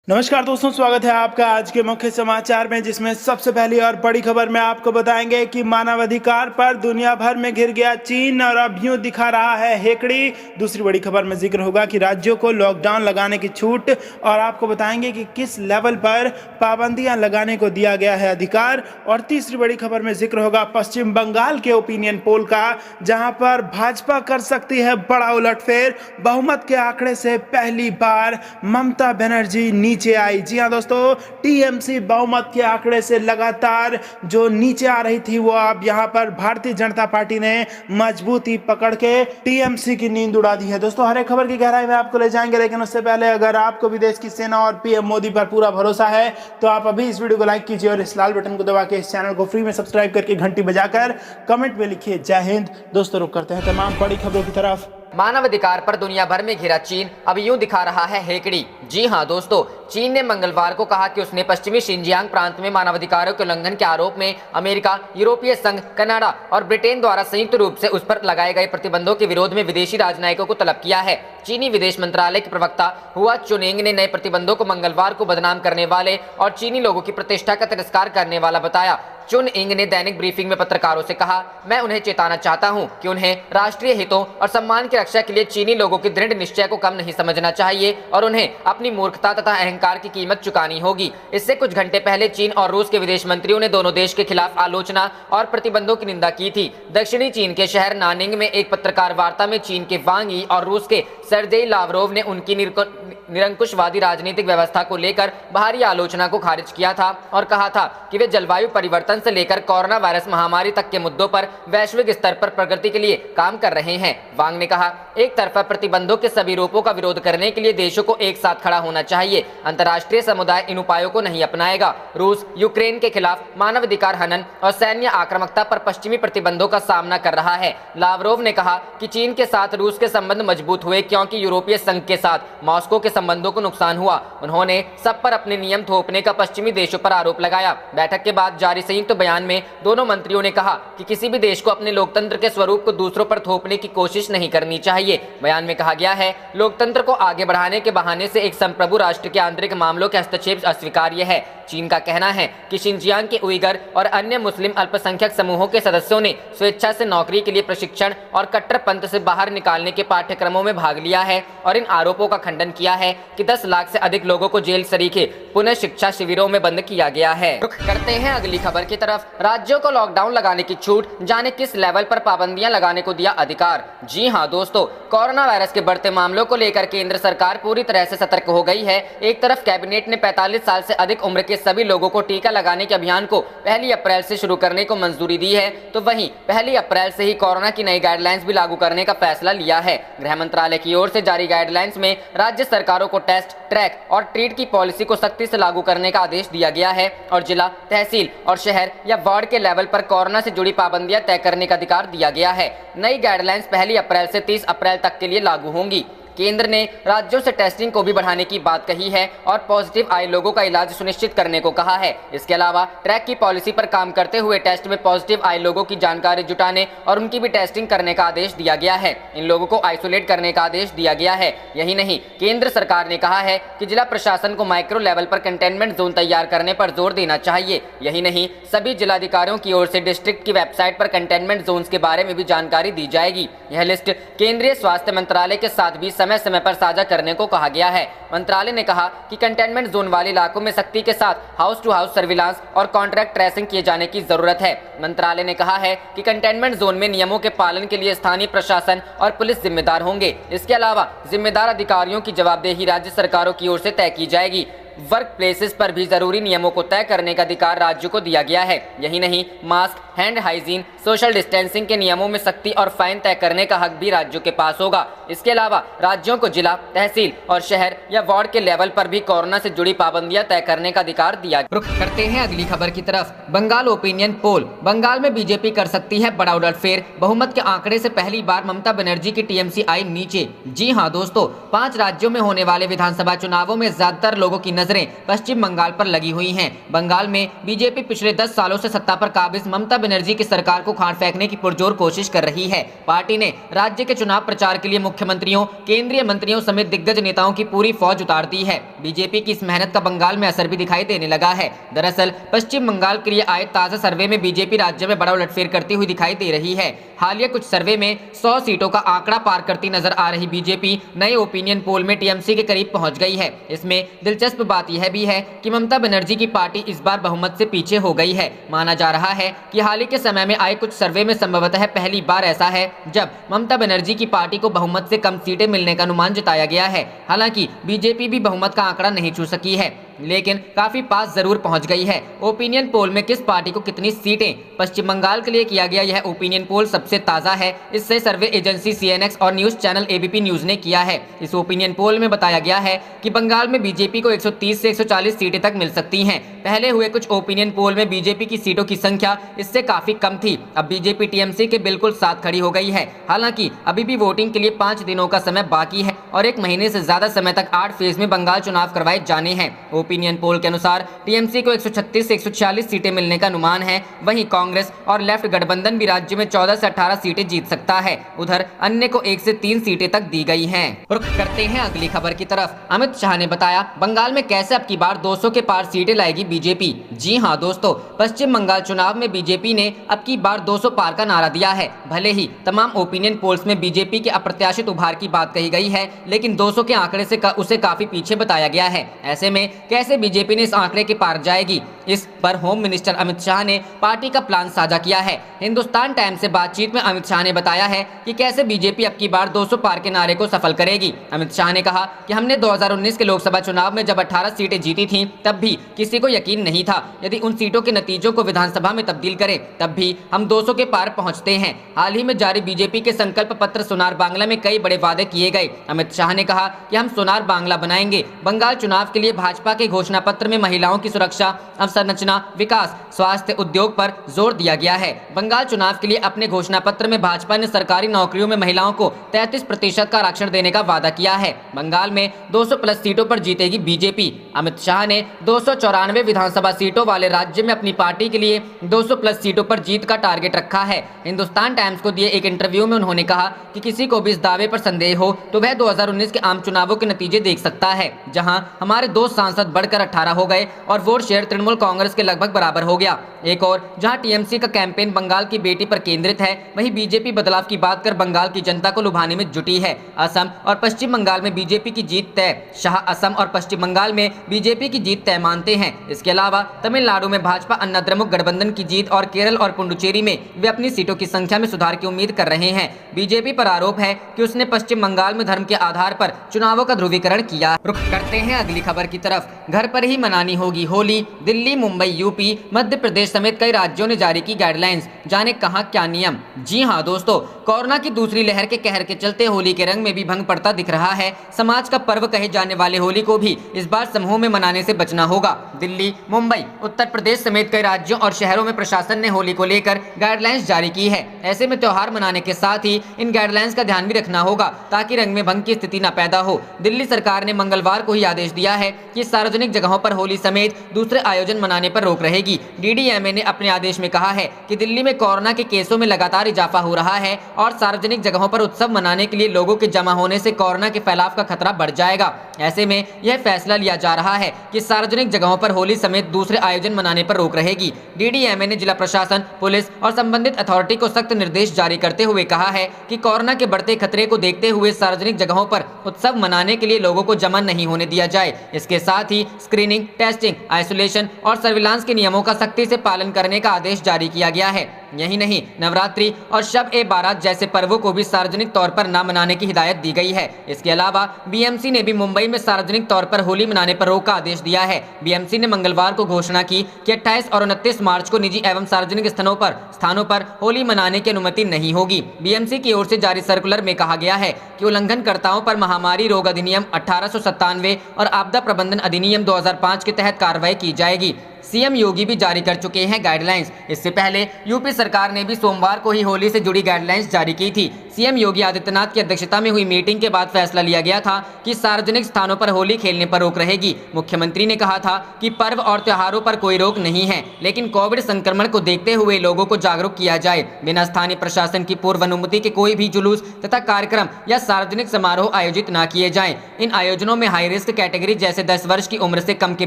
नमस्कार दोस्तों, स्वागत है आपका आज के मुख्य समाचार में, जिसमें सबसे पहली और बड़ी खबर में आपको बताएंगे कि मानवाधिकार पर दुनिया भर में घिर गया चीन और अब यूं दिखा रहा है हेकड़ी। दूसरी बड़ी खबर में जिक्र होगा कि राज्यों को लॉकडाउन लगाने की छूट, और आपको बताएंगे कि किस लेवल पर पाबंदियां लगाने को दिया गया है अधिकार। और तीसरी बड़ी खबर में जिक्र होगा पश्चिम बंगाल के ओपिनियन पोल का, जहां पर भाजपा कर सकती है बड़ा उलटफेर। बहुमत के आंकड़े से पहली बार ममता बनर्जी नीचे आई। जी हां दोस्तों, टीएमसी बहुमत के आंकड़े से लगातार जो नीचे आ रही थी, वो अब यहां पर भारतीय जनता पार्टी ने मजबूती पकड़ के टीएमसी की नींद उड़ा दी है। दोस्तों, हर एक खबर की गहराई में आपको ले जाएंगे, लेकिन उससे पहले अगर आपको भी देश की सेना और पीएम मोदी पर पूरा भरोसा है तो आप अभी इस वीडियो को लाइक कीजिए और इस लाल बटन को दबा के इस चैनल को फ्री में सब्सक्राइब करके घंटी बजाकर कमेंट में लिखिए जय हिंद। दोस्तों, रुक करते हैं तमाम बड़ी खबरों की तरफ। मानवाधिकार पर दुनिया भर में घिरा चीन अब यूं दिखा रहा है हेकड़ी। जी हां दोस्तों, चीन ने मंगलवार को कहा कि उसने पश्चिमी शिनजियांग प्रांत में मानवाधिकारों के उल्लंघन के आरोप में अमेरिका, यूरोपीय संघ, कनाडा और ब्रिटेन द्वारा संयुक्त रूप से उस पर लगाए गए प्रतिबंधों के विरोध में विदेशी राजनयिकों को तलब किया है। चीनी विदेश मंत्रालय के प्रवक्ता हुआ चुनिंग ने नए प्रतिबंधों को मंगलवार को बदनाम करने वाले और चीनी लोगों की प्रतिष्ठा का तिरस्कार करने वाला बताया। चुन इंग ने दैनिक ब्रीफिंग में पत्रकारों से कहा, मैं उन्हें चेताना चाहता हूं कि उन्हें राष्ट्रीय हितों और सम्मान की रक्षा के लिए चीनी लोगों की दृढ़ निश्चय को कम नहीं समझना चाहिए और उन्हें अपनी मूर्खता तथा अहंकार की कीमत चुकानी होगी। इससे कुछ घंटे पहले चीन और रूस के विदेश मंत्रियों ने दोनों देश के खिलाफ आलोचना और प्रतिबंधों की निंदा की थी। दक्षिणी चीन के शहर नानिंग में एक पत्रकार वार्ता में चीन के वांग यी और रूस के सर्जेई लावरोव ने उनकी निरंकुशवादी राजनीतिक व्यवस्था को लेकर बाहरी आलोचना को खारिज किया था और कहा था कि वे जलवायु परिवर्तन से लेकर कोरोना वायरस महामारी तक के मुद्दों पर वैश्विक स्तर पर प्रगति के लिए काम कर रहे हैं। वांग ने कहा, एक तरफा प्रतिबंधों के सभी रूपों का विरोध करने के लिए देशों को एक साथ खड़ा होना चाहिए। अंतर्राष्ट्रीय समुदाय इन उपायों को नहीं अपनाएगा। रूस यूक्रेन के खिलाफ मानवाधिकार हनन और सैन्य आक्रामकता पर पश्चिमी प्रतिबंधों का सामना कर रहा है। लावरोव ने कहा कि चीन के साथ रूस के संबंध मजबूत हुए क्योंकि यूरोपीय संघ के साथ मॉस्को के संबंधों को नुकसान हुआ। उन्होंने सब पर अपने नियम थोपने का पश्चिमी देशों पर आरोप लगाया। बैठक के बाद जारी संयुक्त बयान में दोनों मंत्रियों ने कहा कि किसी भी देश को अपने लोकतंत्र के स्वरूप को दूसरों पर थोपने की कोशिश नहीं करनी चाहिए। बयान में कहा गया है, लोकतंत्र को आगे बढ़ाने के बहाने से एक संप्रभु राष्ट्र के आंतरिक मामलों के हस्तक्षेप अस्वीकार्य है। चीन का कहना है कि शिनजियांग के उइगर और अन्य मुस्लिम अल्पसंख्यक समूहों के सदस्यों ने स्वेच्छा से नौकरी के लिए प्रशिक्षण और कट्टरपंथ से बाहर निकालने के पाठ्यक्रमों में भाग लिया है और इन आरोपों का खंडन किया है कि 10 लाख से अधिक लोगों को जेल सरीखे पुनः शिक्षा शिविरों में बंद किया गया है। रुख करते हैं अगली खबर की तरफ। राज्यों को लॉकडाउन लगाने की छूट, जाने किस लेवल पर पाबंदियां लगाने को दिया अधिकार। जी हां दोस्तों, कोरोना वायरस के बढ़ते मामलों को लेकर केंद्र सरकार पूरी तरह से सतर्क हो गई है। एक तरफ कैबिनेट ने 45 साल से अधिक उम्र के सभी लोगों को टीका लगाने के अभियान को 1 अप्रैल से शुरू करने को मंजूरी दी है, तो वहीं 1 अप्रैल से ही कोरोना की नई गाइडलाइंस भी लागू करने का फैसला लिया है। गृह मंत्रालय की ओर से जारी गाइडलाइंस में राज्य सरकारों को टेस्ट, ट्रैक और ट्रीट की पॉलिसी को सख्ती से लागू करने का आदेश दिया गया है और जिला, तहसील और शहर या वार्ड के लेवल पर कोरोना से जुड़ी पाबंदियां तय करने का अधिकार दिया गया है। नई गाइडलाइंस 1 अप्रैल से 30 अप्रैल तक के लिए लागू होंगी। केंद्र ने राज्यों से टेस्टिंग को भी बढ़ाने की बात कही है और पॉजिटिव आए लोगों का इलाज सुनिश्चित करने को कहा है। इसके अलावा ट्रैक की पॉलिसी पर काम करते हुए टेस्ट में पॉजिटिव आए लोगों की जानकारी जुटाने और उनकी भी टेस्टिंग करने का आदेश दिया गया है। इन लोगों को आइसोलेट करने का आदेश दिया गया है। यही नहीं, केंद्र सरकार ने कहा है कि जिला प्रशासन को माइक्रो लेवल पर कंटेनमेंट जोन तैयार करने पर जोर देना चाहिए। यही नहीं, सभी जिलाधिकारियों की ओर से डिस्ट्रिक्ट की वेबसाइट पर कंटेनमेंट जोन के बारे में भी जानकारी दी जाएगी। यह लिस्ट केंद्रीय स्वास्थ्य मंत्रालय के साथ भी समय समय पर साझा करने को कहा गया है। मंत्रालय ने कहा कि कंटेनमेंट जोन वाले इलाकों में सख्ती के साथ हाउस टू हाउस सर्विलांस और कॉन्ट्रैक्ट ट्रेसिंग किए जाने की जरूरत है। मंत्रालय ने कहा है कि कंटेनमेंट जोन में नियमों के पालन के लिए स्थानीय प्रशासन और पुलिस जिम्मेदार होंगे। इसके अलावा जिम्मेदार अधिकारियों की जवाबदेही राज्य सरकारों की ओर से तय की जाएगी। वर्क प्लेसेस पर भी जरूरी नियमों को तय करने का अधिकार राज्यों को दिया गया है। यही नहीं, mask, hand hygiene, social distancing के नियमों में सख्ती और फाइन तय करने का हक भी राज्यों के पास होगा। इसके अलावा राज्यों को जिला, तहसील और शहर या वार्ड के लेवल पर भी कोरोना से जुड़ी पाबंदियां तय करने का अधिकार दिया। रुख करते हैं अगली खबर की तरफ। बंगाल ओपिनियन पोल, बंगाल में बीजेपी कर सकती है बड़ा उलटफेर। बहुमत के आंकड़े से पहली बार ममता बनर्जी की टीएमसी आई नीचे। जी हां दोस्तों, 5 राज्यों में होने वाले विधानसभा चुनावों में ज्यादातर लोगों की नजर नजरें पश्चिम बंगाल पर लगी हुई हैं। बंगाल में बीजेपी पिछले 10 सालों से सत्ता पर काबिज ममता बनर्जी की सरकार को खाड़ फेंकने की पुरजोर कोशिश कर रही है। पार्टी ने राज्य के चुनाव प्रचार के लिए मुख्यमंत्रियों, केंद्रीय मंत्रियों समेत दिग्गज नेताओं की पूरी फौज उतार दी है। बीजेपी की इस मेहनत का बंगाल में असर भी दिखाई देने लगा है। दरअसल पश्चिम बंगाल के लिए आए ताजा सर्वे में बीजेपी राज्य में बड़ा उलटफेर करती हुई दिखाई दे रही है। हालिया कुछ सर्वे में 100 सीटों का आंकड़ा पार करती नजर आ रही बीजेपी नए ओपिनियन पोल में टीएमसी के करीब पहुंच गई है। इसमें दिलचस्प बात यह भी है कि ममता बनर्जी की पार्टी इस बार बहुमत से पीछे हो गई है। माना जा रहा है कि हाल ही के समय में आए कुछ सर्वे में संभवतः पहली बार ऐसा है जब ममता बनर्जी की पार्टी को बहुमत से कम सीटें मिलने का अनुमान जताया गया है। हालांकि बीजेपी भी बहुमत का आंकड़ा नहीं छू सकी है, लेकिन काफी पास जरूर पहुंच गई है। ओपिनियन पोल में किस पार्टी को कितनी सीटें पश्चिम बंगाल के लिए किया गया, यह ओपिनियन पोल सबसे ताजा है। इससे सर्वे एजेंसी सीएनएक्स और न्यूज चैनल एबीपी न्यूज ने किया है। इस ओपिनियन पोल में बताया गया है कि बंगाल में बीजेपी को 130 से 140 सीटें तक मिल सकती हैं। पहले हुए कुछ ओपिनियन पोल में बीजेपी की सीटों की संख्या इससे काफी कम थी। अब बीजेपी टीएमसी के बिल्कुल साथ खड़ी हो गई है। हालांकि अभी भी वोटिंग के लिए 5 दिनों का समय बाकी है और 1 महीने से ज्यादा समय तक 8 फेज में बंगाल चुनाव करवाए जाने हैं। ओपिनियन पोल के अनुसार टीएमसी को 136 से 146 सीटें मिलने का अनुमान है। वहीं कांग्रेस और लेफ्ट गठबंधन भी राज्य में 14 से 18 सीटें जीत सकता है। उधर अन्य को 1 से 3 सीटें तक दी गई हैं। रुख करते हैं अगली खबर की तरफ। अमित शाह ने बताया बंगाल में कैसे अब की बार 200 के पार सीटें लाएगी बीजेपी। जी हां दोस्तों, पश्चिम बंगाल चुनाव में बीजेपी ने अब की बार 200 पार का नारा दिया है। भले ही तमाम ओपिनियन पोल्स में बीजेपी के अप्रत्याशित उभार की बात कही गई है, लेकिन 200 के आंकड़े से उसे काफी पीछे बताया गया है। ऐसे में कैसे बीजेपी ने इस आंकड़े के पार जाएगी, इस पर होम मिनिस्टर अमित शाह ने पार्टी का प्लान साझा किया है। हिंदुस्तान टाइम्स से बातचीत में अमित शाह ने बताया है कि कैसे बीजेपी अब की बार 200 पार के नारे को सफल करेगी। अमित शाह ने कहा कि हमने 2019 के लोकसभा चुनाव में जब 18 सीटें जीती थीं, तब भी किसी को यकीन नहीं था। यदि उन सीटों के नतीजों को विधानसभा में तब्दील करें, तब भी हम 200 के पार पहुंचते हैं। हाल ही में जारी बीजेपी के संकल्प पत्र सोनार बांग्ला में कई बड़े वादे किए गए। अमित शाह ने कहा कि हम सोनार बांग्ला बनाएंगे। बंगाल चुनाव के लिए भाजपा के घोषणा पत्र में महिलाओं की सुरक्षा, अवसंरचना, विकास, स्वास्थ्य, उद्योग पर जोर दिया गया है। बंगाल चुनाव के लिए अपने घोषणा पत्र में भाजपा ने सरकारी नौकरियों में महिलाओं को 33% का आरक्षण देने का वादा किया है। बंगाल में 200 प्लस सीटों पर जीतेगी बीजेपी। अमित शाह ने 294 विधानसभा सीटों वाले राज्य में अपनी पार्टी के लिए 200 प्लस सीटों पर जीत का टारगेट रखा है। हिंदुस्तान टाइम्स को दिए एक इंटरव्यू में उन्होंने कहा कि किसी को भी इस दावे पर संदेह हो तो वह 2019 के आम चुनावों के नतीजे देख सकता है, जहां हमारे 2 सांसद बढ़कर 18 हो गए और वोट शेयर तृणमूल कांग्रेस के लगभग बराबर हो गया। एक और जहां टीएमसी का कैंपेन बंगाल की बेटी पर केंद्रित है, वहीं बीजेपी बदलाव की बात कर बंगाल की जनता को लुभाने में जुटी है। असम और पश्चिम बंगाल में बीजेपी की जीत तय। शाह असम और पश्चिम बंगाल में बीजेपी की जीत तय मानते हैं। इसके अलावा तमिलनाडु में भाजपा अन्ना द्रमुक गठबंधन की जीत और केरल और पुडुचेरी में वे अपनी सीटों की संख्या में सुधार की उम्मीद कर रहे हैं। बीजेपी पर आरोप है कि उसने पश्चिम बंगाल में धर्म के आधार पर चुनावों का ध्रुवीकरण किया। रुख करते हैं अगली खबर की तरफ। घर पर ही मनानी होगी होली। दिल्ली, मुंबई, यूपी, मध्य प्रदेश समेत कई राज्यों ने जारी की गाइडलाइंस। जाने कहां क्या नियम। जी हां दोस्तों, कोरोना की दूसरी लहर के कहर के चलते होली के रंग में भी भंग पड़ता दिख रहा है। समाज का पर्व कहे जाने वाले होली को भी इस बार समूह में मनाने से बचना होगा। दिल्ली, मुंबई, उत्तर प्रदेश समेत कई राज्यों और शहरों में प्रशासन ने होली को लेकर गाइडलाइंस जारी की है। ऐसे में त्योहार मनाने के साथ ही इन गाइडलाइंस का ध्यान भी रखना होगा ताकि रंग में भंग की स्थिति न पैदा हो। दिल्ली सरकार ने मंगलवार को ही आदेश दिया है कि सार्वजनिक जगहों पर होली समेत दूसरे आयोजन मनाने पर रोक रहेगी। डीडीएमए ने अपने आदेश में कहा है कि दिल्ली में कोरोना के केसों में लगातार इजाफा हो रहा है और सार्वजनिक जगहों पर उत्सव मनाने के लिए लोगों के जमा होने से कोरोना के फैलाव का खतरा बढ़ जाएगा। ऐसे में यह फैसला लिया जा रहा है कि सार्वजनिक जगहों पर होली समेत दूसरे आयोजन मनाने पर रोक रहेगी। डीडीएमए ने जिला प्रशासन, पुलिस और संबंधित अथॉरिटी को सख्त निर्देश जारी करते हुए कहा है कि कोरोना के बढ़ते खतरे को देखते हुए सार्वजनिक जगहों पर उत्सव मनाने के लिए लोगों को जमा नहीं होने दिया जाए। इसके साथ ही स्क्रीनिंग, टेस्टिंग, आइसोलेशन और सर्विलांस के नियमों का सख्ती से पालन करने का आदेश जारी किया गया है। यही नहीं, नवरात्रि और शब-ए-बारात जैसे पर्वों को भी सार्वजनिक तौर पर न मनाने की हिदायत दी गई है। इसके अलावा बीएमसी ने भी मुंबई में सार्वजनिक तौर पर होली मनाने पर रोक का आदेश दिया है। बीएमसी ने मंगलवार को घोषणा की कि 28 और 29 मार्च को निजी एवं सार्वजनिक स्थानों पर होली मनाने की अनुमति नहीं होगी। बीएमसी की ओर से जारी सर्कुलर में कहा गया है कि उल्लंघनकर्ताओं पर महामारी रोग अधिनियम 1897 और आपदा प्रबंधन अधिनियम 2005 के तहत कार्रवाई की जाएगी। सीएम योगी भी जारी कर चुके हैं गाइडलाइंस। इससे पहले यूपी सरकार ने भी सोमवार को ही होली से जुड़ी गाइडलाइंस जारी की थी। सीएम योगी आदित्यनाथ की अध्यक्षता में हुई मीटिंग के बाद फैसला लिया गया था कि सार्वजनिक स्थानों पर होली खेलने पर रोक रहेगी। मुख्यमंत्री ने कहा था कि पर्व और त्योहारों पर कोई रोक नहीं है, लेकिन कोविड संक्रमण को देखते हुए लोगों को जागरूक किया जाए। बिना स्थानीय प्रशासन की पूर्व अनुमति के कोई भी जुलूस तथा कार्यक्रम या सार्वजनिक समारोह आयोजित न किए जाएं। इन आयोजनों में हाई रिस्क कैटेगरी जैसे 10 वर्ष की उम्र से कम के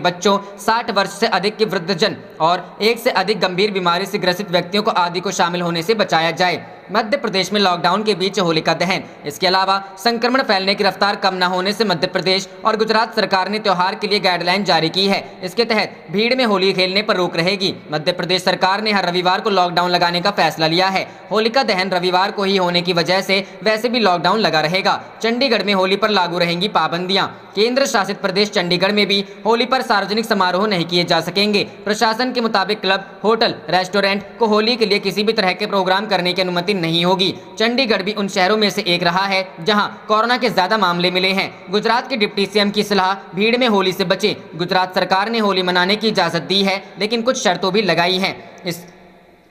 बच्चों, 60 वर्ष से अधिक के वृद्धजन और एक से अधिक गंभीर बीमारी से ग्रसित व्यक्तियों को आदि को शामिल होने से बचाया जाए। मध्य प्रदेश में लॉकडाउन के बीच होलिका दहन। इसके अलावा संक्रमण फैलने की रफ्तार कम न होने से मध्य प्रदेश और गुजरात सरकार ने त्योहार के लिए गाइडलाइन जारी की है। इसके तहत भीड़ में होली खेलने पर रोक रहेगी। मध्य प्रदेश सरकार ने हर रविवार को लॉकडाउन लगाने का फैसला लिया है। होलिका दहन रविवार को ही होने की वजह से वैसे भी लॉकडाउन लगा रहेगा। चंडीगढ़ में होली पर लागू रहेंगी पाबंदियां। केंद्र शासित प्रदेश चंडीगढ़ में भी होली पर सार्वजनिक समारोह नहीं किए जा सकेंगे। प्रशासन के मुताबिक क्लब, होटल, रेस्टोरेंट को होली के लिए किसी भी तरह के प्रोग्राम करने की अनुमति नहीं होगी। चंडीगढ़ भी उन शहरों में से एक रहा है जहां कोरोना के ज्यादा मामले मिले हैं। गुजरात के डिप्टी सीएम की सलाह, भीड़ में होली से बचें। गुजरात सरकार ने होली मनाने की इजाजत दी है, लेकिन कुछ शर्तों भी लगाई हैं।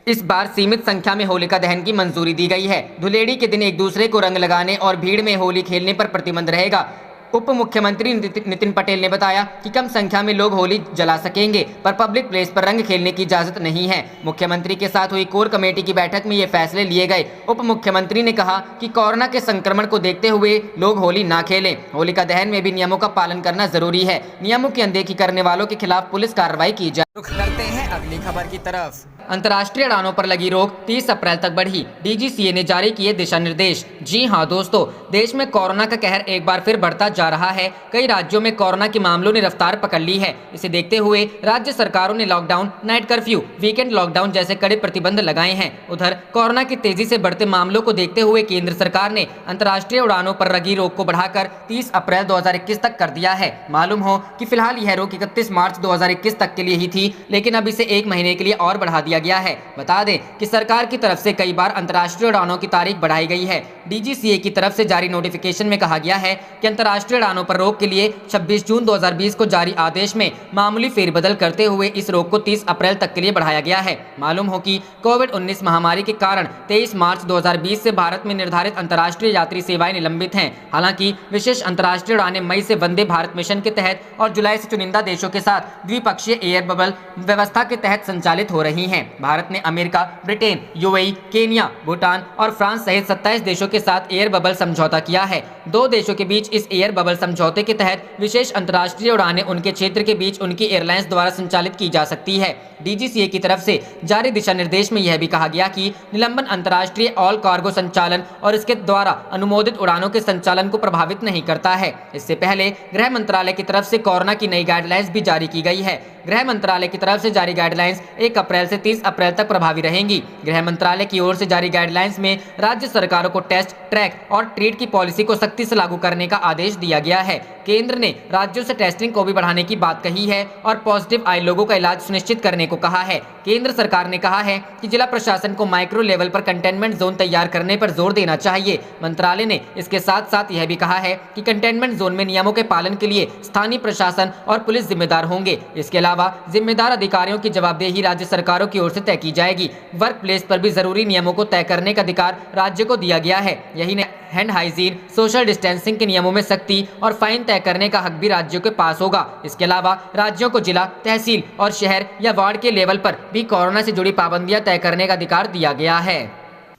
इस बार सीमित संख्या में होलिका दहन की मंजूरी दी गई है। धुलेड़ी के दिन एक दूसरे को रंग लगाने और भीड़ में होली खेलने पर प्रतिबंध रहेगा। उप मुख्यमंत्री नितिन पटेल ने बताया कि कम संख्या में लोग होली जला सकेंगे, पर पब्लिक प्लेस पर रंग खेलने की इजाजत नहीं है। मुख्यमंत्री के साथ हुई कोर कमेटी की बैठक में ये फैसले लिए गए। उप मुख्यमंत्री ने कहा कि कोरोना के संक्रमण को देखते हुए लोग होली ना खेलें। होलिका दहन में भी नियमों का पालन करना जरूरी है। नियमों की अनदेखी करने वालों के खिलाफ पुलिस कार्रवाई की जाए। रुख करते हैं अगली खबर की तरफ। अंतर्राष्ट्रीय उड़ानों पर लगी रोक 30 अप्रैल तक बढ़ी। डीजीसीए ने जारी किए दिशा निर्देश। जी हां दोस्तों, देश में कोरोना का कहर एक बार फिर बढ़ता जा रहा है। कई राज्यों में कोरोना के मामलों ने रफ्तार पकड़ ली है। इसे देखते हुए राज्य सरकारों ने lockdown, night curfew, weekend lockdown जैसे कड़े प्रतिबंध लगाए हैं। उधर कोरोना की तेजी से बढ़ते मामलों को देखते हुए केंद्र सरकार ने अंतर्राष्ट्रीय उड़ानों पर लगी रोक को बढ़ाकर 30 अप्रैल 2021 तक कर दिया है। मालूम हो कि फिलहाल यह रोक 31 मार्च 2021 तक के लिए ही थी, लेकिन अब इसे 1 महीने के लिए और बढ़ा दिया गया है। बता दें कि सरकार की तरफ से कई बार अंतर्राष्ट्रीय उड़ानों की तारीख बढ़ाई गई है। डीजीसीए की तरफ से जारी नोटिफिकेशन में कहा गया है कि अंतर्राष्ट्रीय उड़ानों पर रोक के लिए 26 जून 2020 को जारी आदेश में मामूली फेरबदल करते हुए इस रोक को 30 अप्रैल तक के लिए बढ़ाया गया है। मालूम हो कि कोविड-19 महामारी के कारण 23 मार्च 2020 से भारत में निर्धारित अंतर्राष्ट्रीय यात्री सेवाएं निलंबित हैं। हालांकि विशेष अंतर्राष्ट्रीय उड़ानें मई से वंदे भारत मिशन के तहत और जुलाई से चुनिंदा देशों के साथ द्विपक्षीय एयर बबल व्यवस्था के तहत संचालित हो रही हैं। भारत ने America, Britain, UAE, Kenya, Bhutan और फ्रांस सहित 27 देशों के साथ एयर बबल समझौता किया है। 2 देशों के बीच इस एयर बबल समझौते के तहत विशेष अंतर्राष्ट्रीय उड़ानें उनके क्षेत्र के बीच उनकी एयरलाइंस द्वारा संचालित की जा सकती है। डीजीसीए की तरफ से जारी दिशा निर्देश में यह भी कहा गया कि निलंबन अंतर्राष्ट्रीय ऑल कार्गो संचालन और इसके द्वारा अनुमोदित उड़ानों के संचालन को प्रभावित नहीं करता है। इससे पहले गृह मंत्रालय की तरफ से कोरोना की नई गाइडलाइंस भी जारी की गई है। गृह मंत्रालय की तरफ से जारी गाइडलाइंस 1 अप्रैल से 30 अप्रैल तक प्रभावी रहेंगी। गृह मंत्रालय की ओर से जारी गाइडलाइंस में राज्य सरकारों को टेस्ट, ट्रैक और ट्रीट की पॉलिसी को सख्ती से लागू करने का आदेश दिया गया है। केंद्र ने राज्यों से टेस्टिंग को भी बढ़ाने की बात कही है और पॉजिटिव आए लोगों का इलाज सुनिश्चित करने को कहा है। केंद्र सरकार ने कहा है कि जिला प्रशासन को माइक्रो लेवल पर कंटेनमेंट जोन तैयार करने पर जोर देना चाहिए। मंत्रालय ने इसके साथ साथ यह भी कहा है कि कंटेनमेंट जोन में नियमों के पालन के लिए स्थानीय प्रशासन और पुलिस जिम्मेदार होंगे। इसके अलावा जिम्मेदार अधिकारियों की जवाबदेही राज्य सरकारों की ओर से तय की जाएगी। वर्क प्लेस पर भी जरूरी नियमों को तय करने का अधिकार राज्य को दिया गया है। यही हैंड हाइजीन, सोशल डिस्टेंसिंग के नियमों में सख्ती और फाइन तय करने का हक भी राज्यों के पास होगा। इसके अलावा राज्यों को जिला, तहसील और शहर या वार्ड के लेवल पर भी कोरोना से जुड़ी पाबंदियां तय करने का अधिकार दिया गया है।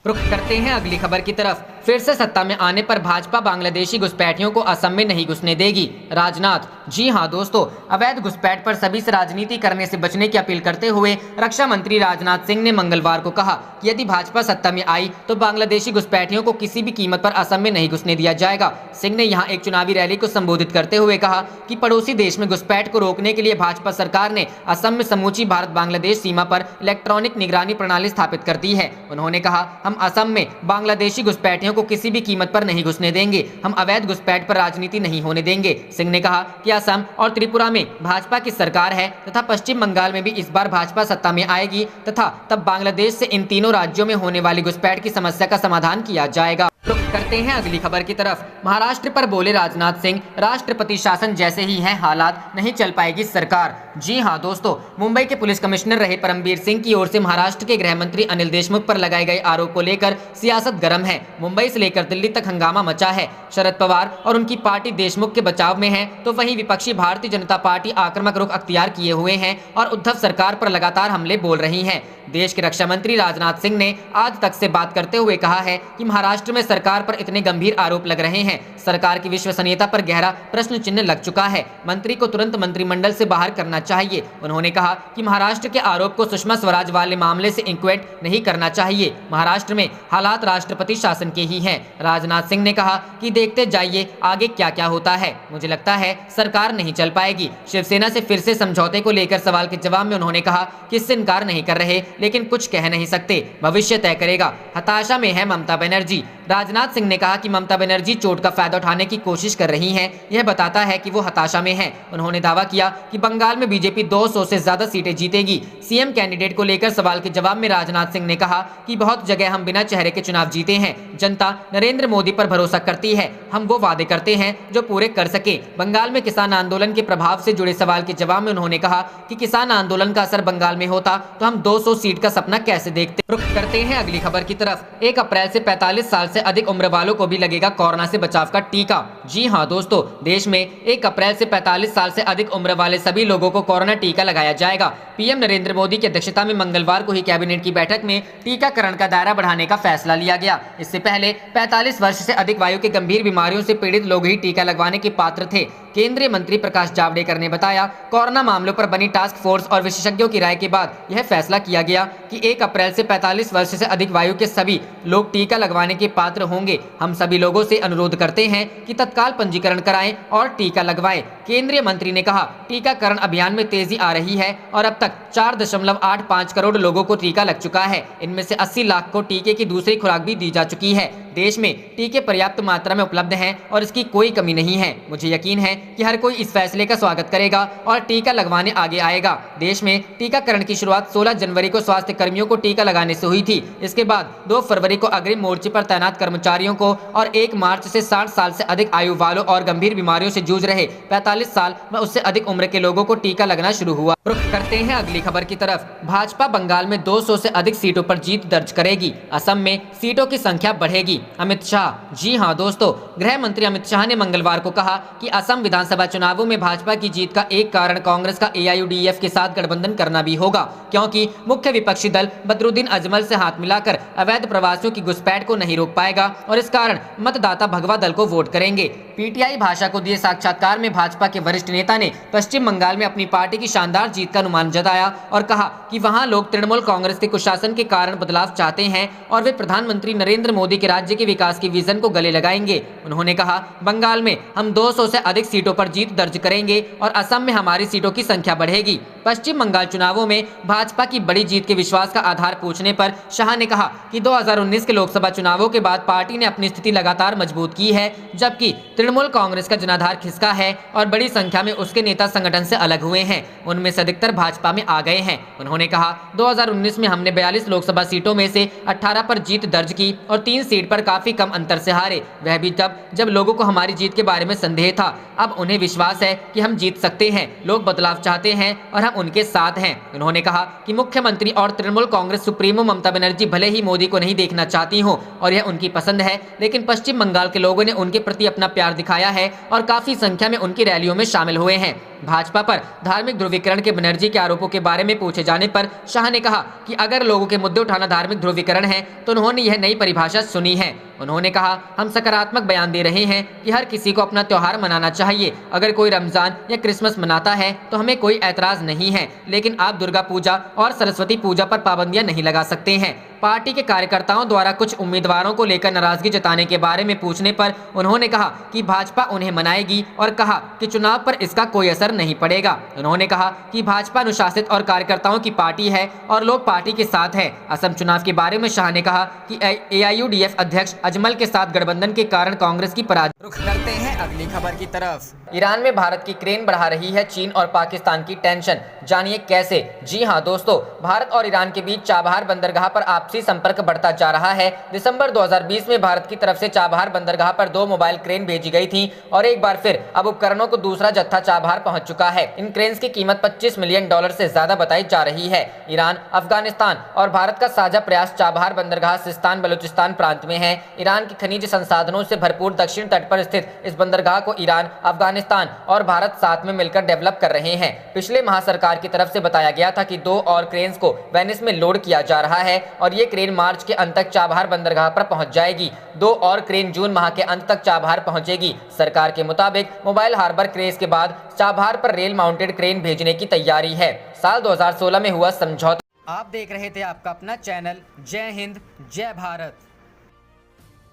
रुख करते हैं अगली खबर की तरफ। फिर से सत्ता में आने पर भाजपा बांग्लादेशी घुसपैठियों को असम में नहीं घुसने देगी। राजनाथ। जी हां दोस्तों, अवैध घुसपैठ पर सभी से राजनीति करने से बचने की अपील करते हुए रक्षा मंत्री राजनाथ सिंह ने मंगलवार को कहा कि यदि भाजपा सत्ता में आई तो बांग्लादेशी घुसपैठियों को किसी भी कीमत पर असम में नहीं घुसने दिया जाएगा। सिंह ने यहाँ एक चुनावी रैली को संबोधित करते हुए कहा कि पड़ोसी देश में घुसपैठ को रोकने के लिए भाजपा सरकार ने असम में समूची भारत बांग्लादेश सीमा पर इलेक्ट्रॉनिक निगरानी प्रणाली स्थापित कर दी है। उन्होंने कहा, हम असम में बांग्लादेशी घुसपैठियों को किसी भी कीमत पर नहीं घुसने देंगे। हम अवैध घुसपैठ पर राजनीति नहीं होने देंगे। सिंह ने कहा कि असम और त्रिपुरा में भाजपा की सरकार है तथा पश्चिम बंगाल में भी इस बार भाजपा सत्ता में आएगी तथा तब बांग्लादेश से इन तीनों राज्यों में होने वाली घुसपैठ की समस्या का समाधान किया जाएगा। करते हैं अगली खबर की तरफ। महाराष्ट्र पर बोले राजनाथ सिंह, राष्ट्रपति शासन जैसे ही हैं हालात, नहीं चल पाएगी सरकार। जी हां दोस्तों, मुंबई के पुलिस कमिश्नर रहे परमबीर सिंह की ओर से महाराष्ट्र के गृह मंत्री अनिल देशमुख पर लगाए गए आरोप को लेकर सियासत गर्म है। मुंबई से लेकर दिल्ली तक हंगामा मचा है। शरद पवार और उनकी पार्टी देशमुख के बचाव में है, तो वहीं विपक्षी भारतीय जनता पार्टी आक्रामक रुख अख्तियार किए हुए हैं और उद्धव सरकार पर लगातार हमले बोल रही है। देश के रक्षा मंत्री राजनाथ सिंह ने आज तक से बात करते हुए कहा है कि महाराष्ट्र में सरकार पर इतने गंभीर आरोप लग रहे हैं, सरकार की विश्वसनीयता पर गहरा प्रश्न चिन्ह लग चुका है। मंत्री को तुरंत मंत्रिमंडल से बाहर करना चाहिए। उन्होंने कहा कि महाराष्ट्र के आरोप को सुषमा स्वराज वाले मामले से इंक्वायरी नहीं करना चाहिए। महाराष्ट्र में हालात राष्ट्रपति शासन के ही हैं। राजनाथ सिंह ने कहा कि देखते जाइए आगे क्या क्या होता है। मुझे लगता है सरकार नहीं चल पाएगी। शिवसेना से फिर से समझौते को लेकर सवाल के जवाब में उन्होंने कहा कि इससे इनकार नहीं कर रहे, लेकिन कुछ कह नहीं सकते, भविष्य तय करेगा। हताशा में है ममता बनर्जी। राजनाथ सिंह ने कहा कि ममता बनर्जी चोट का फायदा उठाने की कोशिश कर रही हैं। यह बताता है कि वो हताशा में हैं। उन्होंने दावा किया कि बंगाल में बीजेपी 200 से ज्यादा सीटें जीतेगी। सीएम कैंडिडेट को लेकर सवाल के जवाब में राजनाथ सिंह ने कहा कि बहुत जगह हम बिना चेहरे के चुनाव जीते हैं। जनता नरेंद्र मोदी पर भरोसा करती है। हम वो वादे करते हैं जो पूरे कर सके। बंगाल में किसान आंदोलन के प्रभाव से जुड़े सवाल के जवाब में उन्होंने कहा कि किसान आंदोलन का असर बंगाल में होता तो हम 200 सीट का सपना कैसे देखते। रुख करते हैं अगली खबर की तरफ। 1 अप्रैल से 45 साल से अधिक उम्र वालों को भी लगेगा कोरोना से बचाव का टीका। जी हां दोस्तों, देश में 1 अप्रैल से 45 साल से अधिक उम्र वाले सभी लोगों को कोरोना टीका लगाया जाएगा। पीएम नरेंद्र मोदी की अध्यक्षता में मंगलवार को ही कैबिनेट की बैठक में टीकाकरण का दायरा बढ़ाने का फैसला लिया गया। इससे पहले 45 वर्ष से अधिक आयु के गंभीर बीमारियों से पीड़ित लोग ही टीका लगवाने के पात्र थे। केंद्रीय मंत्री प्रकाश जावड़ेकर ने बताया, कोरोना मामलों पर बनी टास्क फोर्स और विशेषज्ञों की राय के बाद यह फैसला किया गया कि 1 अप्रैल से 45 वर्ष से अधिक आयु के सभी लोग टीका लगवाने के पात्र होंगे। हम सभी लोगों से अनुरोध करते हैं कि तत्काल पंजीकरण कराएं और टीका लगवाएं। केंद्रीय मंत्री ने कहा, टीकाकरण अभियान में तेजी आ रही है और अब तक 4.85 करोड़ लोगों को टीका लग चुका है। इनमें से 80 लाख को टीके की दूसरी खुराक भी दी जा चुकी है। देश में टीके पर्याप्त मात्रा में उपलब्ध हैं और इसकी कोई कमी नहीं है। मुझे यकीन है कि हर कोई इस फैसले का स्वागत करेगा और टीका लगवाने आगे आएगा। देश में टीकाकरण की शुरुआत 16 जनवरी को स्वास्थ्य कर्मियों को टीका लगाने से हुई थी। इसके बाद 2 फरवरी को अग्रिम मोर्चे पर तैनात कर्मचारियों को और 1 मार्च से 60 साल से अधिक आयु वालों और गंभीर बीमारियों से जूझ रहे 45 साल व उससे अधिक उम्र के लोगों को टीका लगना शुरू हुआ। रुख करते हैं अगली खबर की तरफ। भाजपा बंगाल में 200 से अधिक सीटों पर जीत दर्ज करेगी। असम में सीटों की संख्या बढ़ेगी। अमित शाह। जी हां दोस्तों, गृह मंत्री अमित शाह ने मंगलवार को कहा कि असम विधानसभा चुनावों में भाजपा की जीत का एक कारण कांग्रेस का AIUDF के साथ गठबंधन करना भी होगा, क्योंकि मुख्य विपक्षी दल बदरुद्दीन अजमल से हाथ मिलाकर अवैध प्रवासियों की घुसपैठ को नहीं रोक पाएगा और इस कारण मतदाता भगवा दल को वोट करेंगे। PTI भाषा को दिए साक्षात्कार में भाजपा के वरिष्ठ नेता ने पश्चिम बंगाल में अपनी पार्टी की शानदार जीत का अनुमान जताया और कहा कि वहां लोग तृणमूल कांग्रेस के कुशासन के कारण बदलाव चाहते हैं और वे प्रधानमंत्री नरेंद्र मोदी के राज्य के विकास की विजन को गले लगाएंगे। उन्होंने कहा, बंगाल में हम 200 से अधिक सीटों पर जीत दर्ज करेंगे और असम में हमारी सीटों की संख्या बढ़ेगी। पश्चिम बंगाल चुनावों में भाजपा की बड़ी जीत के विश्वास का आधार पूछने पर शाह ने कहा कि 2019 के लोकसभा चुनावों के बाद पार्टी ने अपनी स्थिति लगातार मजबूत की है, जबकि तृणमूल कांग्रेस का जनाधार खिसका है और बड़ी संख्या में उसके नेता संगठन से अलग हुए हैं। उनमें से अधिकतर भाजपा में आ गए हैं। उन्होंने कहा, 2019 में हमने 42 लोकसभा सीटों में से 18 पर जीत दर्ज की और 3 सीट पर काफी कम अंतर से हारे, वह भी तब जब लोगों को हमारी जीत के बारे में संदेह था। अब उन्हें विश्वास है कि हम जीत सकते हैं। लोग बदलाव चाहते हैं और हम उनके साथ हैं। उन्होंने कहा कि मुख्यमंत्री और तृणमूल कांग्रेस सुप्रीमो ममता बनर्जी भले ही मोदी को नहीं देखना चाहती हो और यह उनकी पसंद है, लेकिन पश्चिम बंगाल के लोगों ने उनके प्रति अपना प्यार दिखाया है और काफी संख्या में उनकी रैलियों में शामिल हुए हैं। भाजपा पर धार्मिक ध्रुवीकरण के बनर्जी के आरोपों के बारे में पूछे जाने पर शाह ने कहा कि अगर लोगों के मुद्दे उठाना धार्मिक ध्रुवीकरण है तो उन्होंने यह नई परिभाषा सुनी है। उन्होंने कहा, हम सकारात्मक बयान दे रहे हैं कि हर किसी को अपना त्योहार मनाना चाहिए। अगर कोई रमजान या क्रिसमस मनाता है तो हमें कोई ऐतराज नहीं है, लेकिन आप दुर्गा पूजा और सरस्वती पूजा पर पाबंदियां नहीं लगा सकते हैं। पार्टी के कार्यकर्ताओं द्वारा कुछ उम्मीदवारों को लेकर नाराजगी जताने के बारे में पूछने पर उन्होंने कहा कि भाजपा उन्हें मनाएगी और कहा कि चुनाव पर इसका कोई असर नहीं पड़ेगा। उन्होंने कहा कि भाजपा अनुशासित और कार्यकर्ताओं की पार्टी है और लोग पार्टी के साथ हैं। असम चुनाव के बारे में शाह ने कहा कि AIUDF अध्यक्ष अजमल के साथ गठबंधन के कारण कांग्रेस की पराजय। रुख करते हैं अगली खबर की तरफ। ईरान में भारत की क्रेन बढ़ा रही है चीन और पाकिस्तान की टेंशन, जानिए कैसे। जी हां दोस्तों, भारत और ईरान के बीच चाबहार बंदरगाह पर आपसी संपर्क बढ़ता जा रहा है। दिसंबर 2020 में भारत की तरफ से चाबहार बंदरगाह पर 2 मोबाइल क्रेन भेजी गई थी और एक बार फिर अब उपकरणों को दूसरा जत्था चाबहार पहुंच चुका है। इन क्रेन्स की कीमत $25 मिलियन से ज्यादा बताई जा रही है। ईरान, अफगानिस्तान और भारत का साझा प्रयास चाबहार बंदरगाह सिस्तान बलूचिस्तान प्रांत में है। ईरान के खनिज संसाधनों से भरपूर दक्षिण तट पर स्थित इस बंदरगाह को ईरान, अफगानिस्तान और भारत साथ में मिलकर डेवलप कर रहे हैं। पिछले माह सरकार की तरफ से बताया गया था कि 2 और क्रेन्स को वेनिस में लोड किया जा रहा है और ये क्रेन मार्च के अंत तक चाबहार बंदरगाह पर पहुंच जाएगी। 2 और क्रेन जून माह के अंत तक चाबहार पहुंचेगी। सरकार के मुताबिक मोबाइल हार्बर क्रेज के बाद चाबहार पर रेल माउंटेड क्रेन भेजने की तैयारी है। साल 2016 में हुआ समझौता। आप देख रहे थे आपका अपना चैनल जय हिंद जय भारत।